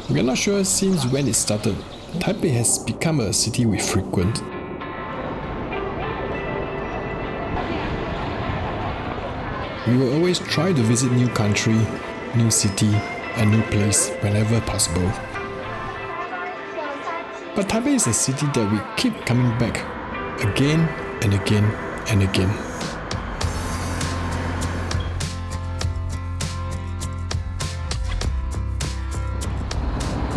We are not sure since when it started. Taipei has become a city we frequent. We will always try to visit new country, new city, and new place whenever possible. But Taipei is a city that we keep coming back again and again and again.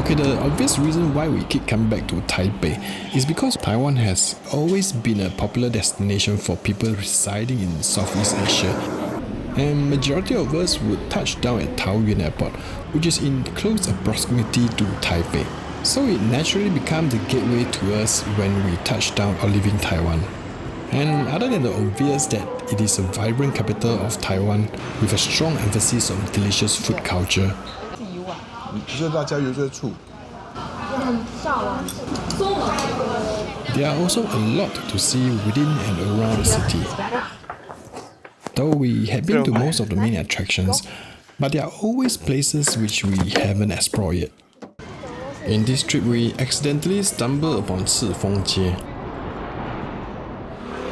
Okay, the obvious reason why we keep coming back to Taipei is because Taiwan has always been a popular destination for people residing in Southeast Asia. And majority of us would touch down at Taoyuan Airport, which is in close proximity to Taipei. So it naturally becomes the gateway to us when we touch down or leaving Taiwan. And other than the obvious that it is a vibrant capital of Taiwan with a strong emphasis on delicious food culture, there are also a lot to see within and around the city. Though we have been to most of the main attractions, but there are always places which we haven't explored yet. In this trip, we accidentally stumbled upon Chifeng Jie.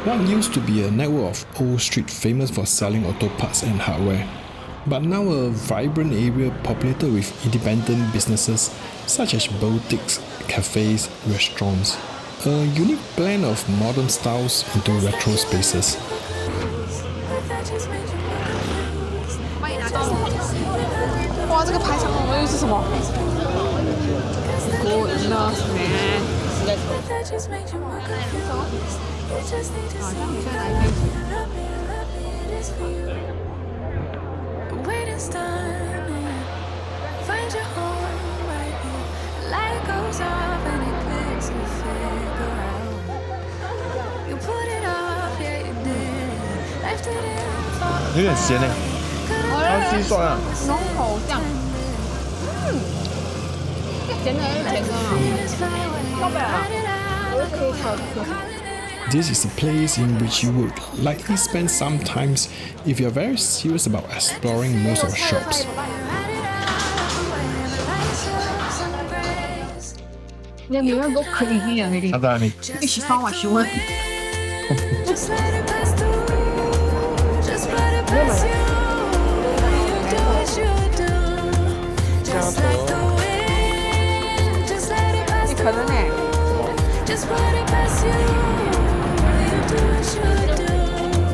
What used to be a network of old street famous for selling auto parts and hardware, but now a vibrant area populated with independent businesses such as boutiques, cafes, restaurants. A unique blend of modern styles into retro spaces. Wow, this牌上面又是什么 ？Goodness, man！ 好像你现在来有点咸呢，它鸡蒜啊，浓口酱，咸的有点甜啊，老板啊，我可以炒这个。This is a place in which you would likely spend some time if you're very serious about exploring most of the shops. 你明明都可以一样的，当然你必须帮我询问。你可能呢？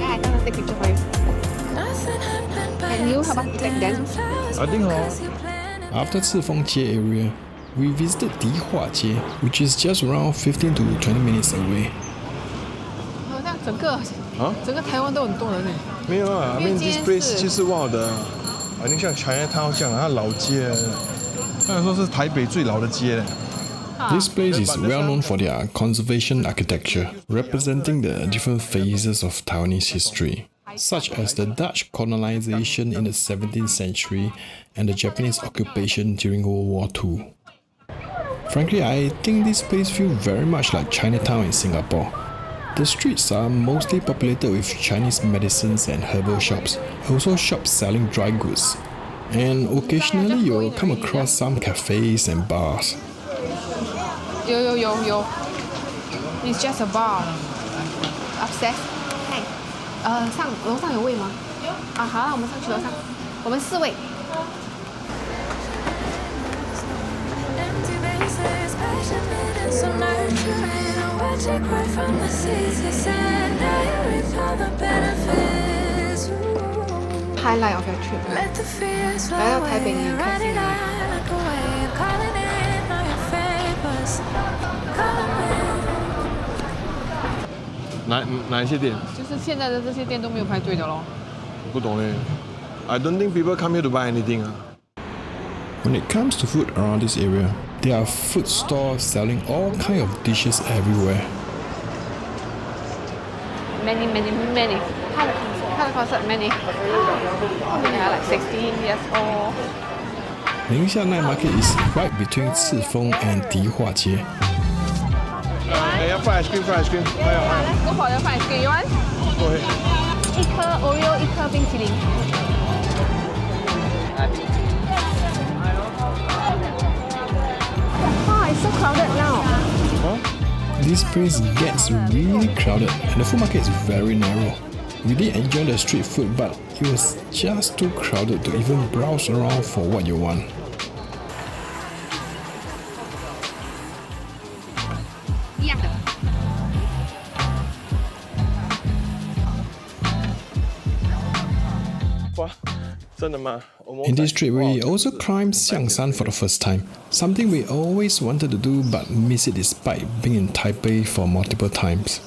哎，刚刚 take picture for you. And you, how about back then? I think After Chifeng Jie area, we visited Dihua Jie, which is just around 15 to 20 minutes away. 好像整个台湾都很多人呢。没有啊，I mean this place 其实我的，好像像 Chinatown 这样，它老街，按说是台北最老的街嘞。This place is well known for their conservation architecture, representing the different phases of Taiwanese history, such as the Dutch colonization in the 17th century and the Japanese occupation during World War II. Frankly, I think this place feels very much like Chinatown in Singapore. The streets are mostly populated with Chinese medicines and herbal shops, also shops selling dry goods. And occasionally you'll come across some cafes and bars. 有 It's just a bar. Upstairs. 嗨，楼上有位吗？有。啊，好，我们上去楼上，我们4位。Highlight of your trip. 来到台北你很开心吗？哪一些店？就是现在的这些店都没有排队的咯。不懂嘞。I don't think people come here to buy anything 啊。When it comes to food around this area, there are food stores selling all kinds of dishes everywhere. Many. 他的 concert many. Yeah, like 16 years old. Ningxia night market is right between Chifeng and Dihua Jie. 哎，要 fried ice cream， 还有。Go for the fried ice cream. You want? 对。一颗 Oreo， 一颗冰淇淋。This place gets really crowded and the food market is very narrow. We did enjoy the street food, but it was just too crowded to even browse around for what you want. In this trip, we also climbed Xiangshan for the first time, something we always wanted to do but missed it despite being in Taipei for multiple times.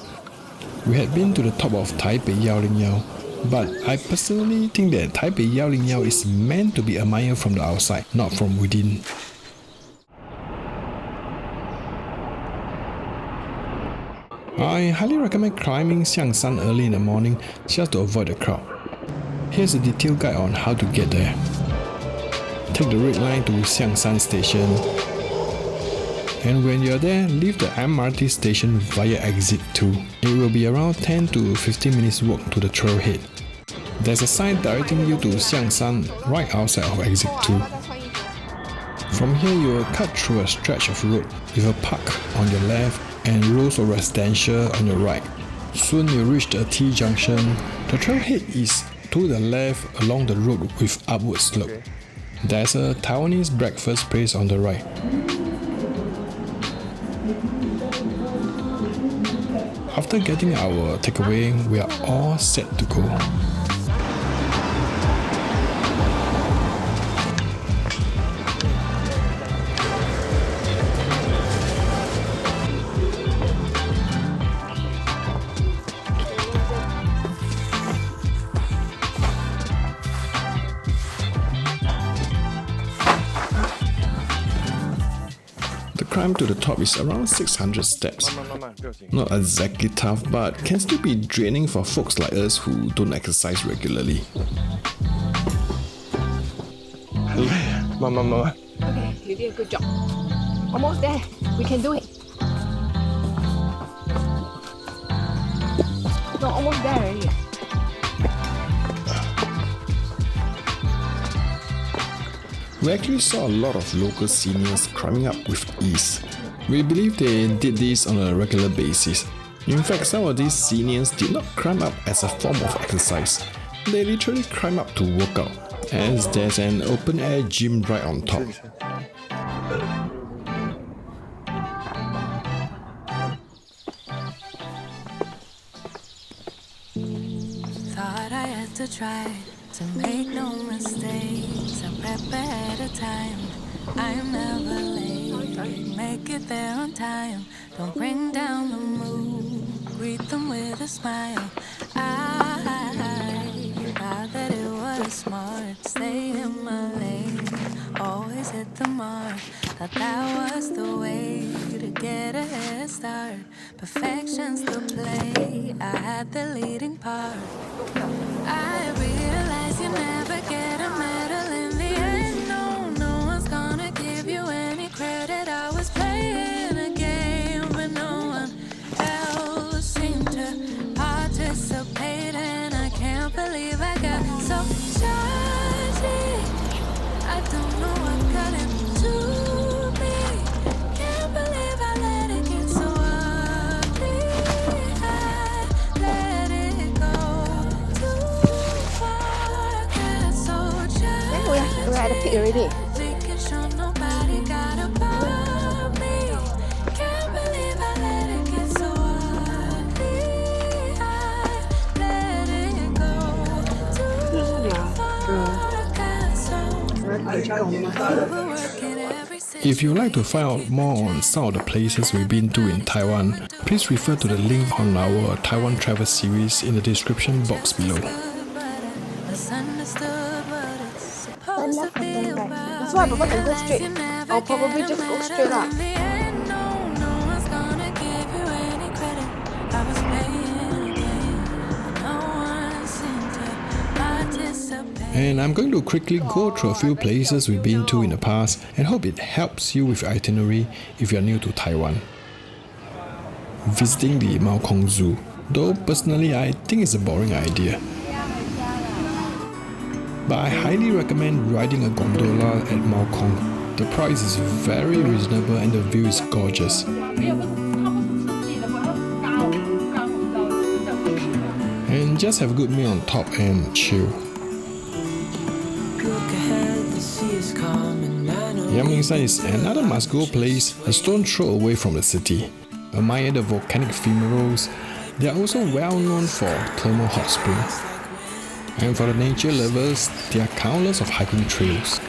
We had been to the top of Taipei Yaolingyao, but I personally think that Taipei Yaolingyao is meant to be admired from the outside, not from within. I highly recommend climbing Xiangshan early in the morning just to avoid the crowd. Here's a detailed guide on how to get there. Take the red line to Xiangshan station, and when you're there, leave the MRT station via exit 2. It will be around 10 to 15 minutes walk to the trailhead. There's a sign directing you to Xiangshan right outside of exit 2. From here, you will cut through a stretch of road with a park on your left and rows of residential on your right. Soon you'll reach the T-junction. The trailhead is to the left along the road with upward slope. There's a Taiwanese breakfast place on the right. After getting our takeaway, we are all set to go. The climb to the top is around 600 steps. Not exactly tough, but can still be draining for folks like us who don't exercise regularly. Okay, you did a good job. Almost there. We can do it. No, almost there already. We actually saw a lot of local seniors climbing up with ease. We believe they did this on a regular basis. In fact, some of these seniors did not climb up as a form of exercise. They literally climb up to work out, as there's an open-air gym right on top. Thought I had to try to make no mistakes. I prep ahead of time. I am never late. Make it there on time. Don't bring down the mood. Greet them with a smile. I thought that it was smart. Stay in my lane. Always hit the mark. Thought that was the way to get a head start. Perfection's the play. I had the leading part. I realize you never get a medal in the end. No, no one's gonna give you any credit. I was playing a game, but no one else seemed to participate. And I can't believe I got so judgy. I don't know what got into me. Can't believe I let it get so ugly. I let it go too far. Got so judgy. We're at the peak already. Making sure nobody got above me. Can't believe I let it get so ugly. I let it go too far. Got so overworking every If you'd like to find out more on some of the places we've been to in Taiwan, please refer to the link on our Taiwan travel series in the description box below. That's why I prefer to go straight. I'll probably just go straight up. And I'm going to quickly go through a few places we've been to in the past and hope it helps you with your itinerary if you're new to Taiwan. Visiting the Maokong Zoo, though personally I think it's a boring idea. But I highly recommend riding a gondola at Maokong. The price is very reasonable and the view is gorgeous. just have a good meal on top and chill. Ningxia is another must-go place, a stone throw away from the city. Admire the volcanic fumaroles. They are also well known for thermal hot springs. And for the nature lovers, there are countless of hiking trails.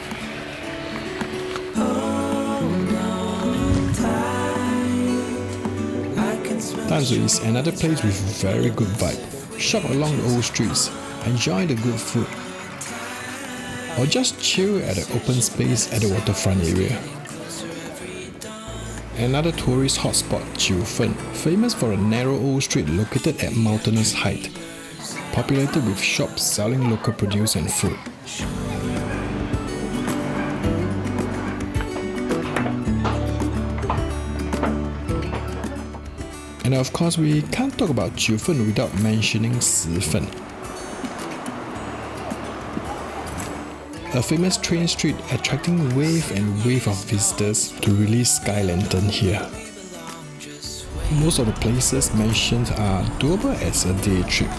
Danzu is another place with very good vibe. Shop along the old streets, enjoy the good food, or just chill at the open space at the waterfront area. Another tourist hotspot, Chifeng, famous for a narrow old street located at mountainous height, populated with shops selling local produce and fruit. And of course, we can't talk about Chifeng without mentioning Shifeng, a famous train street attracting wave and wave of visitors to release sky lantern here. Most of the places mentioned are doable as a day trip,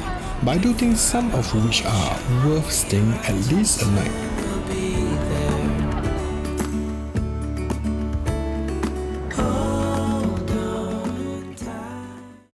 but I do think some of which are worth staying at least a night.